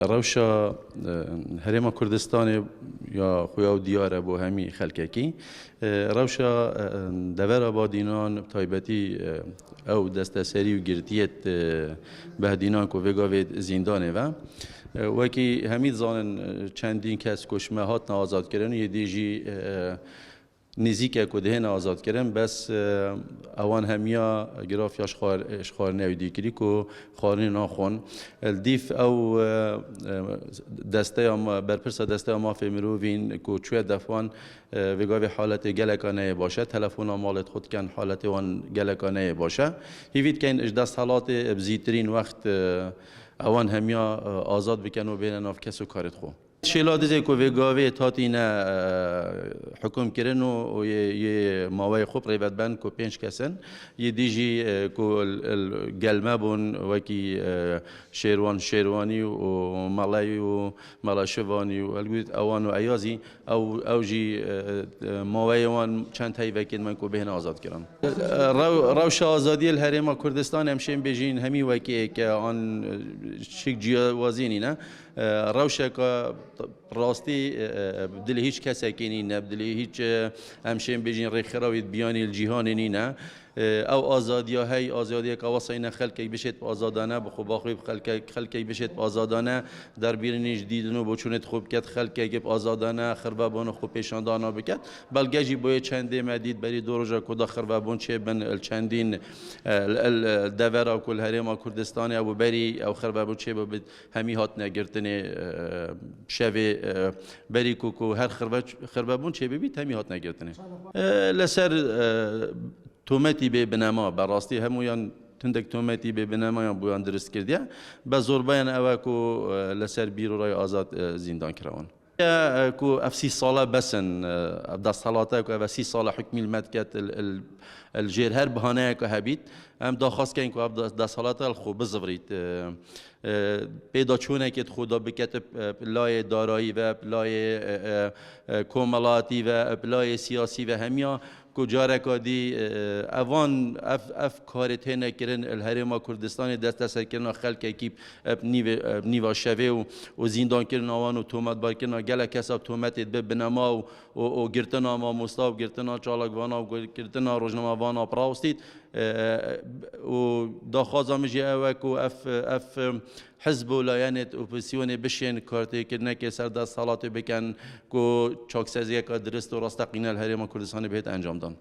روشا هرم کردستان یا خویا و دیاره بو همی خلککی روشا دور آبادینان تایبتی او دستسری و گرتیت به دینان کو وگاوید زندانه و وکی همین زانن چندین کس کشمه هات آزاد کردن یه دیجی نزیک کده آزاد کردن بس اوان همیا گراف اشخار نویدی کری کو خارنی ناخون الدیف او دسته ما برپرس دسته ما فهمیرو وین کو چوی دفعان وگاوی حالت گلکانه باشه تلفن مالت خود کن حالت وان گلکانه باشه هیوید کن اجدست حالات بزیترین وقت اوان همیا آزاد بکن و بین ناف کس و کارت خو شیلادیزه که وگاوی تاتی نه حکم کردن و یه ماوی خوب ریبت بند که 5 کسن یه دیجی که گلمه بون وکی شیروانی و ملای و ملاشوانی و الگویت اوان و عیازی او جی ماوی وان چند تایی وکید من که بهن آزاد کردن روش آزادی الهرم کردستان همشین بجین همی وکی که آن شک جیاوازینی نه روشه که راستی بدلی هیچ کسی کنی نه بدلی هیچ همشین بجین ریخراوید بیانی الجهانی نه او آزادی های آزادی که واسه خلقی بشید آزادانه بخو باقی خلقی بشید آزادانه در بیرونیش دیدن و بچونت خوب کت خلقی گپ آزادانه خربابون خوب پیشاندانا بکت بلگهی باید چنده مدید بری دروجا کدا خربابون چه بن چندین دورا کل هرم کردستان او بری او خربابون چه بود همی هات نگرتنه شوی بری کوکو هر خربابون چه ببید همی هات نگرتنه لسر تومتی به بنما براستی همویان تندک تومتی به بنما یا بویان درست کردیا به زورباین اوه کو لسر بیرو رای آزاد زندان کردن کو افسی ساله بسن دست حالاته کو افسی ساله حکمی المدکت الجیر هر بهانه که هبید هم داخواست کن که دست حالاته الخو بزورید پیدا چونه که خدا بکت لای دارایی و لای کمالاتی و لای سیاسی و همیا کجاره کدی اوان اف کارت نکردن الهرم کردستان دست کردن خلق اکیب نیو شوه و زندان کردن آوان و تومت بار کردن گله کسب تومت به بنما و گرتن ما مستاب گرتن چالک وانا و گرتن روزنامه وانا پراوستید و داخوازا میشه اوه کو اف حزب ولایت اپوزیسیون بشین کارتی کردن که سر دست حالات بکن کو چاکسازی که درست و راستقینه الهرم کردستان بهت انجام دادن